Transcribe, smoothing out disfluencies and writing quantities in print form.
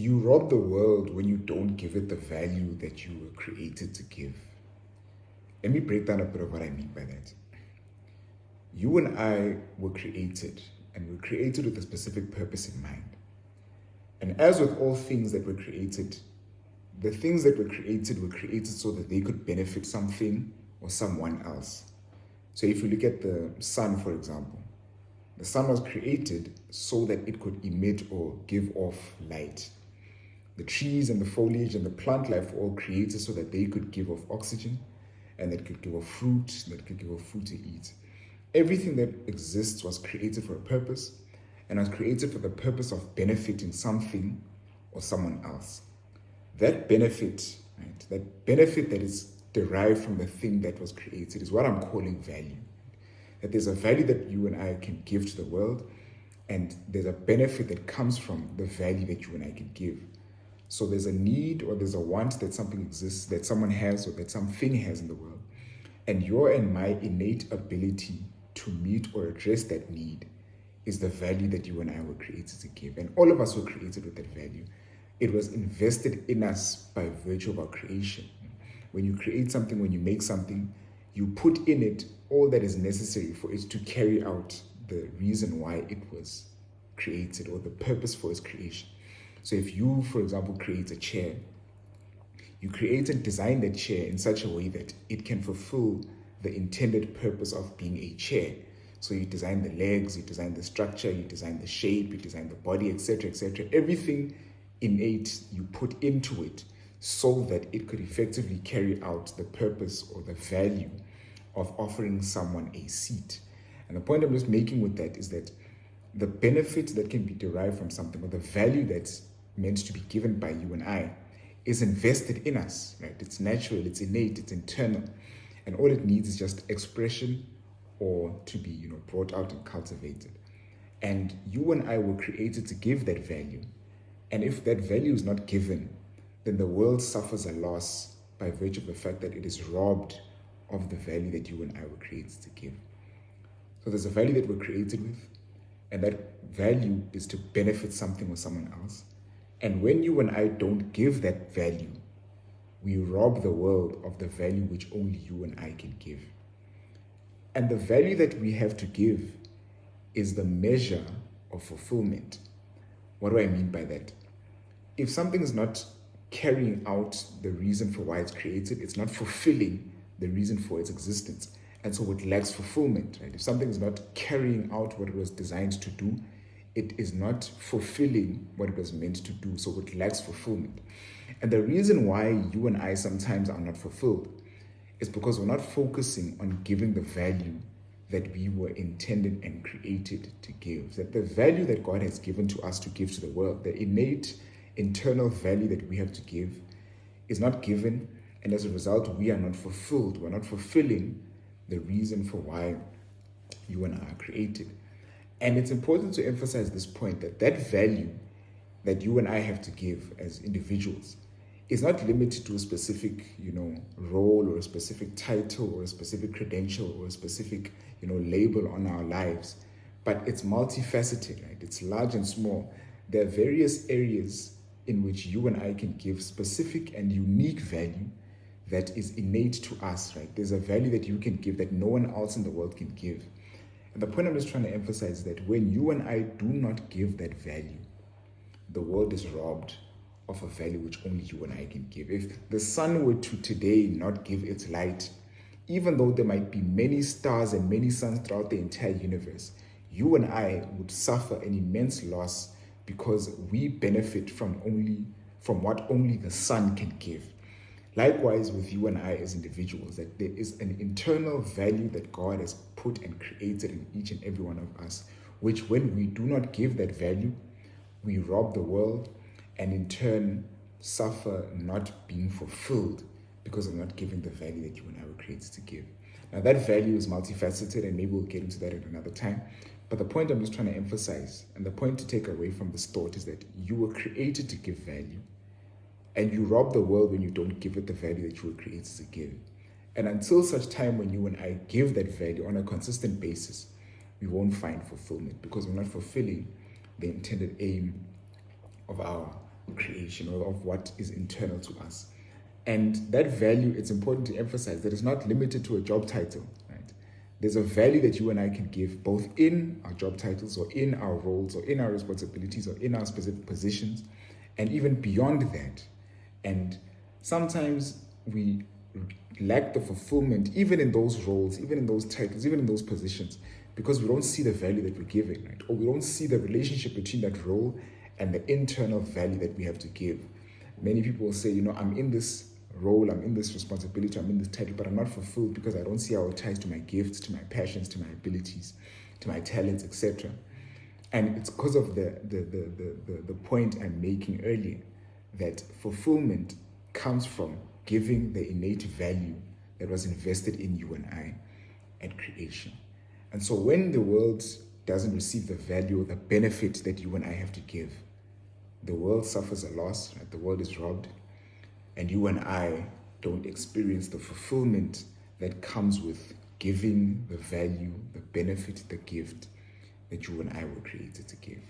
You rob the world when you don't give it the value that you were created to give. Let me break down a bit of what I mean by that. You and I were created, and were created with a specific purpose in mind. And as with all things that were created, the things that were created so that they could benefit something or someone else. So if you look at the sun, for example, the sun was created so that it could emit or give off light. The trees and the foliage and the plant life were all created so that they could give off oxygen, and that could give off fruit, that could give off food to eat. Everything that exists was created for a purpose, and was created for the purpose of benefiting something or someone else. That benefit, right, that benefit that is derived from the thing that was created is what I'm calling value. That there's a value that you and I can give to the world, and there's a benefit that comes from the value that you and I can give. So there's a need or there's a want that something exists, that someone has or that something has in the world. And your and my innate ability to meet or address that need is the value that you and I were created to give. And all of us were created with that value. It was invested in us by virtue of our creation. When you create something, when you make something, you put in it all that is necessary for it to carry out the reason why it was created or the purpose for its creation. So if you, for example, create a chair, you create and design the chair in such a way that it can fulfill the intended purpose of being a chair. So you design the legs, you design the structure, you design the shape, you design the body, etc., etc. Everything innate you put into it so that it could effectively carry out the purpose or the value of offering someone a seat. And the point I'm just making with that is that the benefit that can be derived from something, or the value that's meant to be given by you and I, is invested in us, right? It's natural, it's innate, it's internal. And all it needs is just expression or to be, brought out and cultivated. And you and I were created to give that value. And if that value is not given, then the world suffers a loss by virtue of the fact that it is robbed of the value that you and I were created to give. So there's a value that we're created with, and that value is to benefit something or someone else. And when you and I don't give that value, we rob the world of the value which only you and I can give. And the value that we have to give is the measure of fulfillment. What do I mean by that? If something is not carrying out the reason for why it's created, it's not fulfilling the reason for its existence. And so it lacks fulfillment, right? If something is not carrying out what it was designed to do, it is not fulfilling what it was meant to do, so it lacks fulfillment. And the reason why you and I sometimes are not fulfilled is because we're not focusing on giving the value that we were intended and created to give. That the value that God has given to us to give to the world, the innate internal value that we have to give, is not given, and as a result, we are not fulfilled. We're not fulfilling the reason for why you and I are created. And it's important to emphasize this point, that that value that you and I have to give as individuals is not limited to a specific, role or a specific title or a specific credential or a specific, label on our lives, but it's multifaceted, right? It's large and small. There are various areas in which you and I can give specific and unique value that is innate to us, right? There's a value that you can give that no one else in the world can give. And the point I'm just trying to emphasize is that when you and I do not give that value, the world is robbed of a value which only you and I can give. If the sun were to today not give its light, even though there might be many stars and many suns throughout the entire universe, you and I would suffer an immense loss because we benefit from what only the sun can give. Likewise with you and I as individuals, that there is an internal value that God has put and created in each and every one of us, which when we do not give that value, we rob the world and in turn suffer not being fulfilled because of not giving the value that you and I were created to give. Now that value is multifaceted, and maybe we'll get into that at another time. But the point I'm just trying to emphasize, and the point to take away from this thought, is that you were created to give value. And you rob the world when you don't give it the value that you were created to give. And until such time when you and I give that value on a consistent basis, we won't find fulfillment because we're not fulfilling the intended aim of our creation, or of what is internal to us. And that value, it's important to emphasize that it's not limited to a job title, right? There's a value that you and I can give both in our job titles or in our roles or in our responsibilities or in our specific positions, and even beyond that. And sometimes we lack the fulfillment even in those roles, even in those titles, even in those positions, because we don't see the value that we're giving, right? Or we don't see the relationship between that role and the internal value that we have to give. Many people will say, I'm in this role, I'm in this responsibility, I'm in this title, but I'm not fulfilled because I don't see how it ties to my gifts, to my passions, to my abilities, to my talents, etc. And it's because of the point I'm making earlier, that fulfillment comes from giving the innate value that was invested in you and I at creation. And so when the world doesn't receive the value or the benefit that you and I have to give, the world suffers a loss, right? The world is robbed, and you and I don't experience the fulfillment that comes with giving the value, the benefit, the gift that you and I were created to give.